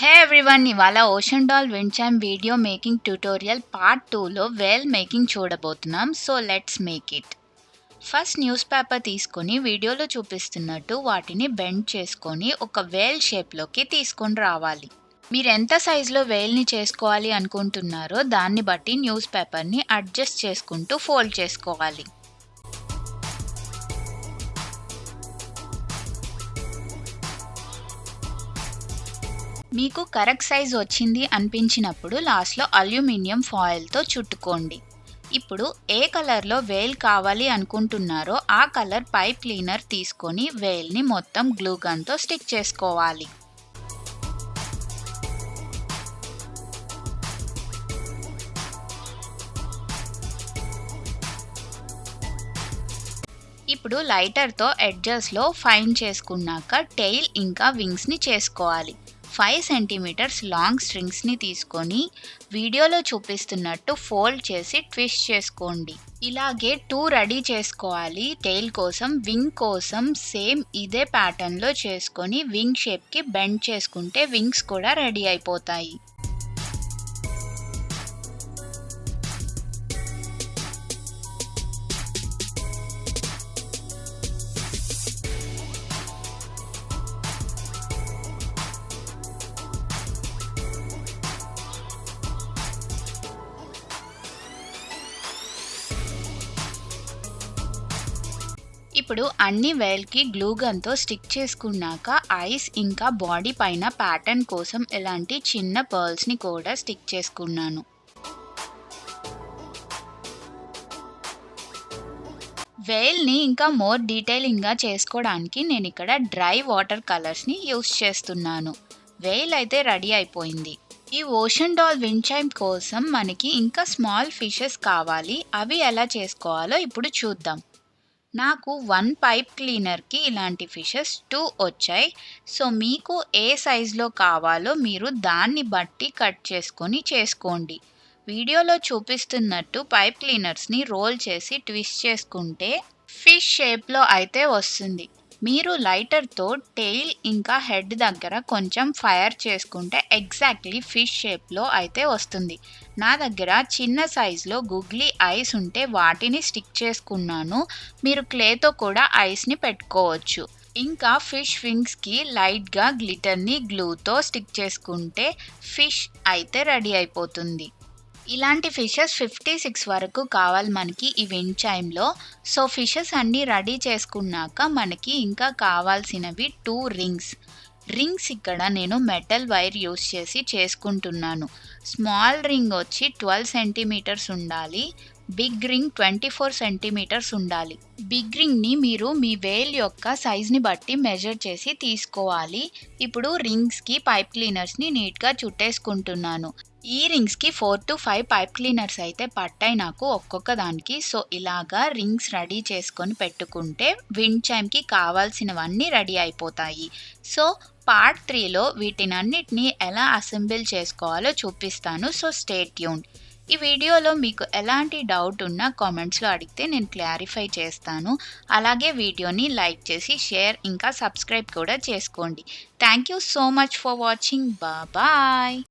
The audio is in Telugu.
హే ఎవ్రీవన్, ఇవాళ ocean doll wind chime video making tutorial part 2లో వేల్ మేకింగ్ చూడబోతున్నాం. So let's make it. First newspaper తీసుకొని వీడియోలో చూపిస్తున్నట్టు వాటిని బెండ్ చేసుకొని ఒక వేల్ షేప్లోకి తీసుకొని రావాలి. మీరు ఎంత సైజులో వేల్ని చేసుకోవాలి అనుకుంటున్నారో దాన్ని బట్టి న్యూస్ పేపర్ని అడ్జస్ట్ చేసుకుంటూ ఫోల్డ్ చేసుకోవాలి. మీకు కరెక్ట్ సైజ్ వచ్చింది అనిపించినప్పుడు లాస్ట్లో అల్యూమినియం ఫాయిల్తో చుట్టుకోండి. ఇప్పుడు ఏ కలర్లో వేల్ కావాలి అనుకుంటున్నారో ఆ కలర్ పైప్ క్లీనర్ తీసుకొని వేల్ని మొత్తం గ్లూ గన్తో స్టిక్ చేసుకోవాలి. ఇప్పుడు లైటర్తో ఎడ్జెస్లో ఫైన్ చేసుకున్నాక టెయిల్ ఇంకా వింగ్స్ని చేసుకోవాలి. 5 సెంటీమీటర్స్ లాంగ్ స్ట్రింగ్స్ని తీసుకొని వీడియోలో చూపిస్తున్నట్టు ఫోల్డ్ చేసి ట్విస్ట్ చేసుకోండి. ఇలాగే 2 రెడీ చేసుకోవాలి. టెయిల్ కోసం, వింగ్ కోసం సేమ్ ఇదే ప్యాటర్న్లో చేసుకొని వింగ్ షేప్కి బెండ్ చేసుకుంటే వింగ్స్ కూడా రెడీ అయిపోతాయి. ఇప్పుడు అన్ని వేల్కి గ్లూ గన్తో స్టిక్ చేసుకున్నాక ఐస్ ఇంకా బాడీ పైన ప్యాటర్న్ కోసం ఇలాంటి చిన్న పర్ల్స్ని కూడా స్టిక్ చేసుకున్నాను. వేల్ని ఇంకా మోర్ డీటెయిలింగ్గా చేసుకోవడానికి నేను ఇక్కడ డ్రై వాటర్ కలర్స్ని యూస్ చేస్తున్నాను. వేల్ అయితే రెడీ అయిపోయింది. ఈ ఓషన్ డాల్ విండ్ చైమ్ కోసం మనకి ఇంకా స్మాల్ ఫిషెస్ కావాలి. అవి ఎలా చేసుకోవాలో ఇప్పుడు చూద్దాం. నాకు 1 పైప్ క్లీనర్కి ఇలాంటి ఫిషెస్ 2 వచ్చాయి. సో మీకు ఏ సైజులో కావాలో మీరు దాన్ని బట్టి కట్ చేసుకొని చేసుకోండి. వీడియోలో చూపిస్తున్నట్టు పైప్ క్లీనర్స్ని రోల్ చేసి ట్విస్ట్ చేసుకుంటే ఫిష్ షేప్లో అయితే వస్తుంది. మీరు లైటర్తో టెయిల్ ఇంకా హెడ్ దగ్గర కొంచెం ఫైర్ చేసుకుంటే ఎగ్జాక్ట్లీ ఫిష్ షేప్లో అయితే వస్తుంది. నా దగ్గర చిన్న సైజులో గుగ్లీ ఐస్ ఉంటే వాటిని స్టిక్ చేసుకున్నాను. మీరు క్లేతో కూడా ఐస్ని పెట్టుకోవచ్చు. ఇంకా ఫిష్ వింగ్స్కి లైట్గా గ్లిటర్ని గ్లూతో స్టిక్ చేసుకుంటే ఫిష్ అయితే రెడీ అయిపోతుంది. ఇలాంటి ఫిషెస్ 56 వరకు కావాలి మనకి ఈ విండ్ చైమ్లో. సో ఫిషెస్ అన్నీ రెడీ చేసుకున్నాక మనకి ఇంకా కావాల్సినవి 2 రింగ్స్ ఇక్కడ నేను మెటల్ వైర్ యూస్ చేసి చేసుకుంటున్నాను. స్మాల్ రింగ్ వచ్చి 12 సెంటీమీటర్స్ ఉండాలి. బిగ్ రింగ్ 24 సెంటీమీటర్స్ ఉండాలి. బిగ్ రింగ్ని మీరు మీ వేల్ యొక్క సైజ్ని బట్టి మెజర్ చేసి తీసుకోవాలి. ఇప్పుడు రింగ్స్కి పైప్ క్లీనర్స్ని నీట్గా చుట్టేసుకుంటున్నాను. ఈ రింగ్స్కి 4 to 5 పైప్ క్లీనర్స్ అయితే పట్టాయి నాకు ఒక్కొక్క దానికి. సో ఇలాగా రింగ్స్ రెడీ చేసుకొని పెట్టుకుంటే విండ్ చైమ్కి కావాల్సినవన్నీ రెడీ అయిపోతాయి. సో పార్ట్ 3లో వీటినన్నిటినీ ఎలా అసెంబుల్ చేసుకోవాలో చూపిస్తాను. So stay tuned. ఈ వీడియోలో మీకు ఎలాంటి డౌట్ ఉన్నా కామెంట్స్లో అడిగితే నేను క్లారిఫై చేస్తాను. అలాగే వీడియోని లైక్ చేసి షేర్ ఇంకా సబ్స్క్రైబ్ కూడా చేసుకోండి. Thank you so much for watching. Bye.